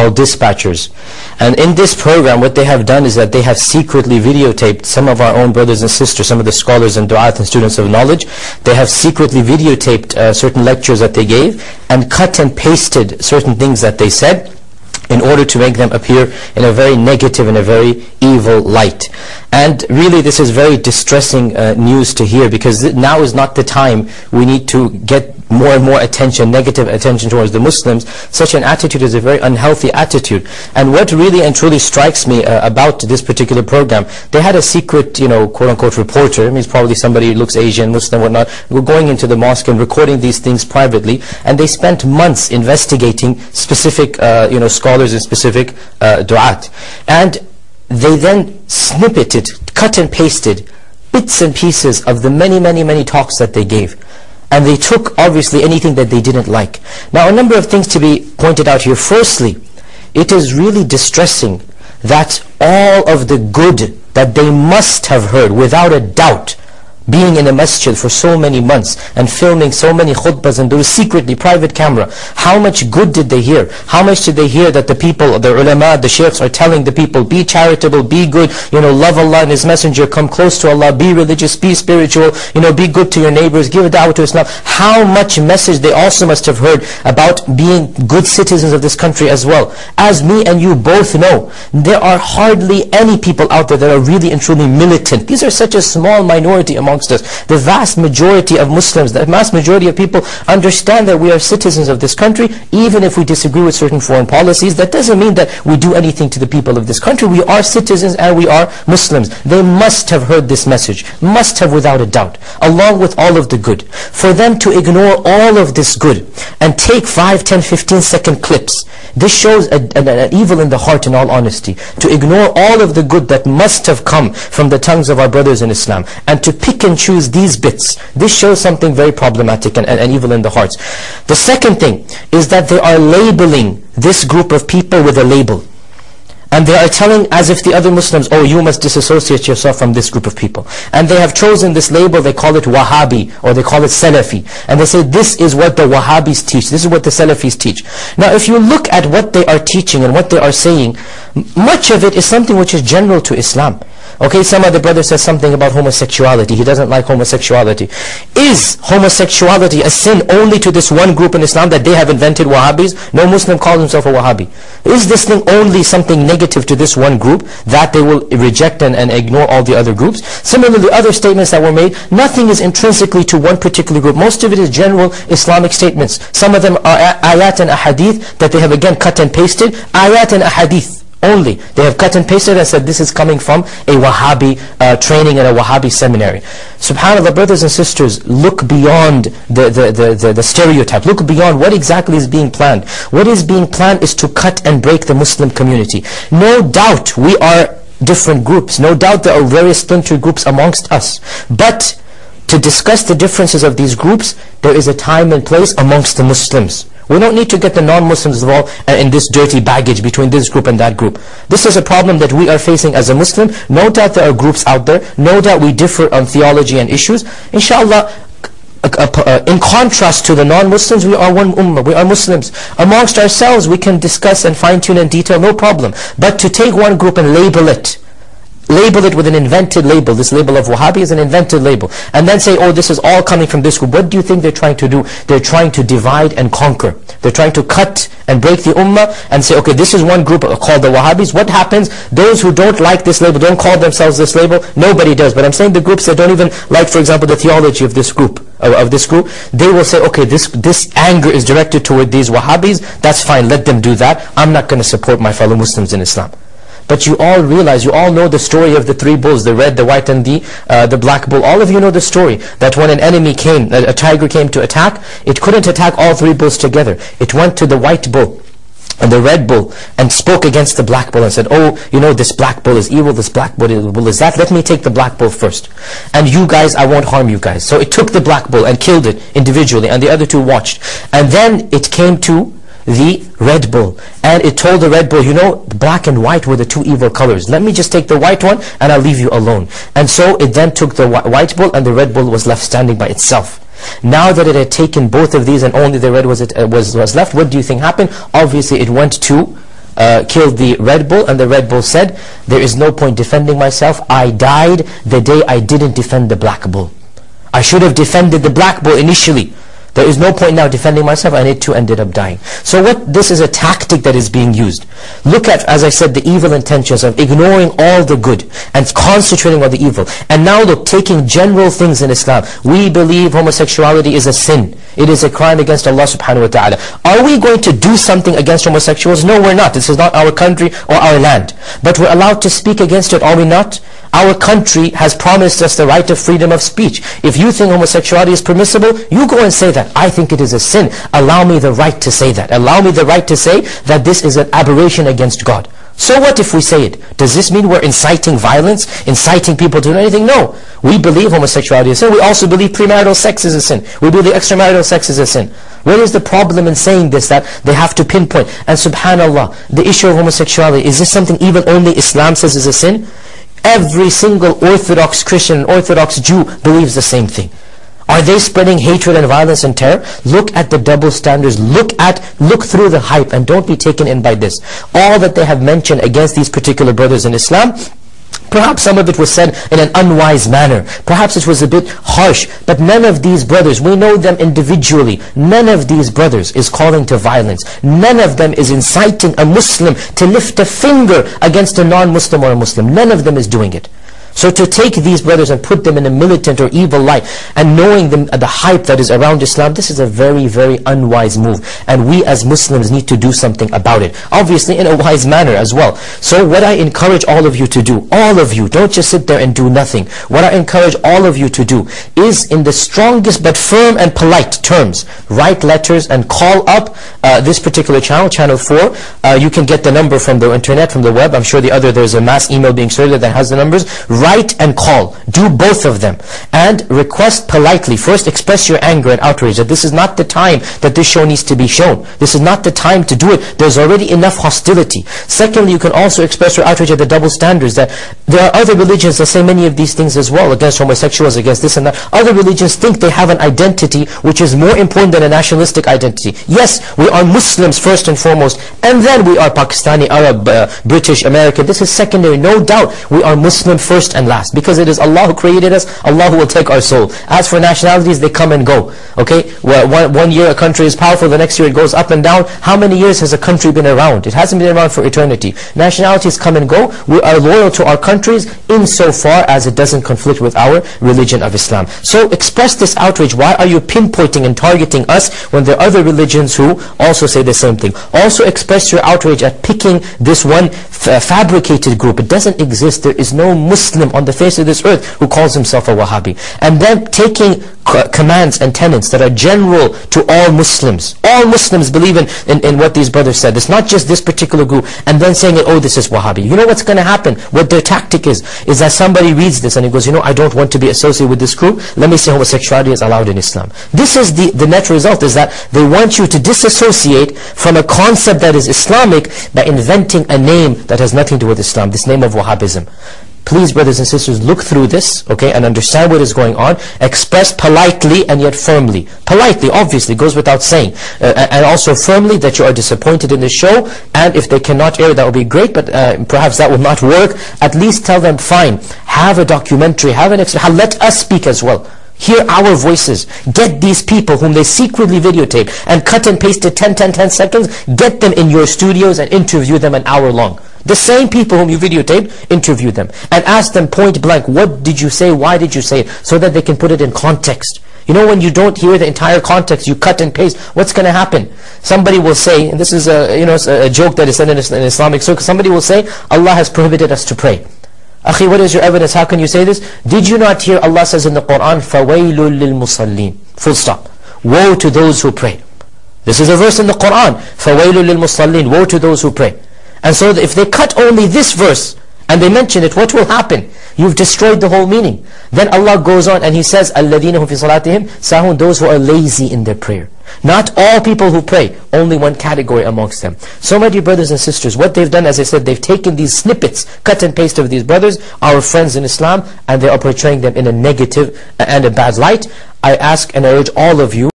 called Dispatchers. And in this program, what they have done is that they have secretly videotaped some of our own brothers and sisters, some of the scholars and du'at and students of knowledge. They have secretly videotaped certain lectures that they gave and cut and pasted certain things that they said in order to make them appear in a very negative and a very evil light. And really this is very distressing news to hear, because now is not the time. We need to get more and more attention, negative attention towards the Muslims. Such an attitude is a very unhealthy attitude. And what really and truly strikes me about this particular program, they had a secret, quote-unquote reporter. I mean, it's probably somebody who looks Asian, Muslim, whatnot, who going into the mosque and recording these things privately. And they spent months investigating specific, scholars and specific du'at. And they then snippeted, cut and pasted bits and pieces of the many talks that they gave. And they took, obviously, anything that they didn't like. Now, a number of things to be pointed out here. Firstly, it is really distressing that all of the good that they must have heard, without a doubt, being in a masjid for so many months and filming so many khutbahs and doing secretly, private camera, how much good did they hear? How much did they hear that the people, the ulama, the sheikhs are telling the people, be charitable, be good, love Allah and His Messenger, come close to Allah, be religious, be spiritual, be good to your neighbors, give a da'wah to Islam. How much message they also must have heard about being good citizens of this country as well. As me and you both know, there are hardly any people out there that are really and truly militant. These are such a small minority among us. The vast majority of Muslims, the vast majority of people understand that we are citizens of this country. Even if we disagree with certain foreign policies, that doesn't mean that we do anything to the people of this country. We are citizens and we are Muslims. They must have heard this message, must have without a doubt, along with all of the good. For them to ignore all of this good and take 5, 10, 15-second clips, this shows an evil in the heart, in all honesty. To ignore all of the good that must have come from the tongues of our brothers in Islam, and to pick and choose these bits, this shows something very problematic and evil in the hearts. The second thing is that they are labeling this group of people with a label. And they are telling, as if the other Muslims, oh, you must disassociate yourself from this group of people. And they have chosen this label, they call it Wahhabi, or they call it Salafi. And they say, this is what the Wahhabis teach, this is what the Salafis teach. Now, if you look at what they are teaching and what they are saying, much of it is something which is general to Islam. Okay, some other brother says something about homosexuality. He doesn't like homosexuality. Is homosexuality a sin only to this one group in Islam that they have invented, Wahhabis? No Muslim calls himself a Wahhabi. Is this thing only something negative to this one group that they will reject and ignore all the other groups? Similarly, other statements that were made, nothing is intrinsically to one particular group. Most of it is general Islamic statements. Some of them are ayat and ahadith that they have again cut and pasted. Ayat and ahadith only. They have cut and pasted and said this is coming from a Wahhabi training in a Wahhabi seminary. SubhanAllah, brothers and sisters, look beyond the stereotype. Look beyond what exactly is being planned. What is being planned is to cut and break the Muslim community. No doubt we are different groups. No doubt there are various splinter groups amongst us. But to discuss the differences of these groups, there is a time and place amongst the Muslims. We don't need to get the non-Muslims involved in this dirty baggage between this group and that group. This is a problem that we are facing as a Muslim. No doubt there are groups out there. No doubt we differ on theology and issues. Inshallah, in contrast to the non-Muslims, we are one ummah, we are Muslims. Amongst ourselves, we can discuss and fine-tune and detail, no problem. But to take one group and label it with an invented label, this label of Wahhabi is an invented label, and then say, oh, this is all coming from this group. What do you think they're trying to do? They're trying to divide and conquer. They're trying to cut and break the ummah and say, okay, this is one group called the Wahhabis. What happens? Those who don't like this label, don't call themselves this label, nobody does. But I'm saying the groups that don't even like, for example, the theology of this group, they will say, okay, this anger is directed toward these Wahhabis. That's fine, let them do that. I'm not going to support my fellow Muslims in Islam. But you all realize, you all know the story of the three bulls, the red, the white, and the black bull. All of you know the story, that when an enemy came, a tiger came to attack, it couldn't attack all three bulls together. It went to the white bull and the red bull and spoke against the black bull and said, oh, this black bull is evil, this black bull is that, let me take the black bull first. And you guys, I won't harm you guys. So it took the black bull and killed it individually, and the other two watched. And then it came to the red bull, and it told the red bull, black and white were the two evil colors. Let me just take the white one and I'll leave you alone. And so it then took the white bull, and the red bull was left standing by itself. Now that it had taken both of these and only the red was left, what do you think happened? Obviously it went to killed the Red Bull, and the Red Bull said, there is no point defending myself. I died the day I didn't defend the Black Bull. I should have defended the Black Bull initially. There is no point now defending myself, and it too ended up dying. So this is a tactic that is being used. Look at, as I said, the evil intentions of ignoring all the good and concentrating on the evil. And now look, taking general things in Islam. We believe homosexuality is a sin. It is a crime against Allah subhanahu wa ta'ala. Are we going to do something against homosexuals? No, we're not. This is not our country or our land. But we're allowed to speak against it, are we not? Our country has promised us the right of freedom of speech. If you think homosexuality is permissible, you go and say that. I think it is a sin. Allow me the right to say that. Allow me the right to say that this is an aberration against God. So what if we say it? Does this mean we're inciting violence? Inciting people to do anything? No. We believe homosexuality is a sin. We also believe premarital sex is a sin. We believe extramarital sex is a sin. What is the problem in saying this, that they have to pinpoint? And subhanallah, the issue of homosexuality, is this something even only Islam says is a sin? Every single Orthodox Christian, Orthodox Jew believes the same thing. Are they spreading hatred and violence and terror? Look at the double standards. Look through the hype, and don't be taken in by this. All that they have mentioned against these particular brothers in Islam, perhaps some of it was said in an unwise manner. Perhaps it was a bit harsh. But none of these brothers, we know them individually, none of these brothers is calling to violence. None of them is inciting a Muslim to lift a finger against a non-Muslim or a Muslim. None of them is doing it. So to take these brothers and put them in a militant or evil light, and knowing them, the hype that is around Islam, this is a very, very unwise move. And we as Muslims need to do something about it. Obviously in a wise manner as well. So what I encourage all of you to do, all of you, don't just sit there and do nothing. What I encourage all of you to do is, in the strongest but firm and polite terms, write letters and call up this particular channel, channel 4. You can get the number from the internet, from the web. I'm sure there's a mass email being circulated that has the numbers. Write and call. Do both of them. And request politely. First, express your anger and outrage that this is not the time that this show needs to be shown. This is not the time to do it. There's already enough hostility. Secondly, you can also express your outrage at the double standards, that there are other religions that say many of these things as well, against homosexuals, against this and that. Other religions think they have an identity which is more important than a nationalistic identity. Yes, we are Muslims first and foremost, and then we are Pakistani, Arab, British, American. This is secondary. No doubt we are Muslim first and last, because it is Allah who created us. Allah who will take our soul. As for nationalities, they come and go. Okay, well, one year a country is powerful, the next year it goes up and down. How many years has a country been around? It hasn't been around for eternity. Nationalities come and go. We are loyal to our countries insofar as it doesn't conflict with our religion of Islam. So express this outrage. Why are you pinpointing and targeting us when there are other religions who also say the same thing? Also express your outrage at picking this one fabricated group. It doesn't exist. There is no Muslim on the face of this earth who calls himself a Wahhabi. And then taking commands and tenets that are general to all Muslims. All Muslims believe in what these brothers said. It's not just this particular group, and then saying, oh, this is Wahhabi. You know what's going to happen? What their tactic is that somebody reads this and he goes, you know, I don't want to be associated with this group. Let me say homosexuality is allowed in Islam. This is the net result, is that they want you to disassociate from a concept that is Islamic by inventing a name that has nothing to do with Islam, this name of Wahhabism. Please, brothers and sisters, look through this, okay, and understand what is going on. Express politely and yet firmly. Politely, obviously, goes without saying. And also firmly that you are disappointed in the show. And if they cannot air, that would be great, but perhaps that will not work. At least tell them, fine, have a documentary, let us speak as well. Hear our voices. Get these people whom they secretly videotape and cut and paste it 10 seconds. Get them in your studios and interview them an hour long. The same people whom you videotaped, interview them. And ask them point blank, what did you say, why did you say it? So that they can put it in context. You know, when you don't hear the entire context, you cut and paste, what's going to happen? Somebody will say, and this is a joke that is said in Islamic circles, somebody will say, Allah has prohibited us to pray. Akhi, what is your evidence? How can you say this? Did you not hear Allah says in the Quran, فَوَيْلٌ لِلْمُصَلِّينَ, full stop. Woe to those who pray. This is a verse in the Quran, فَوَيْلٌ لِلْمُصَلِّينَ, woe to those who pray. And so if they cut only this verse, and they mention it, what will happen? You've destroyed the whole meaning. Then Allah goes on and He says, الَّذِينَ هُمْ فِي صَلَاتِهِمْ سَاهُونَ, those who are lazy in their prayer. Not all people who pray, only one category amongst them. So my dear brothers and sisters, what they've done, as I said, they've taken these snippets, cut and paste of these brothers, our friends in Islam, and they are portraying them in a negative and a bad light. I ask and I urge all of you,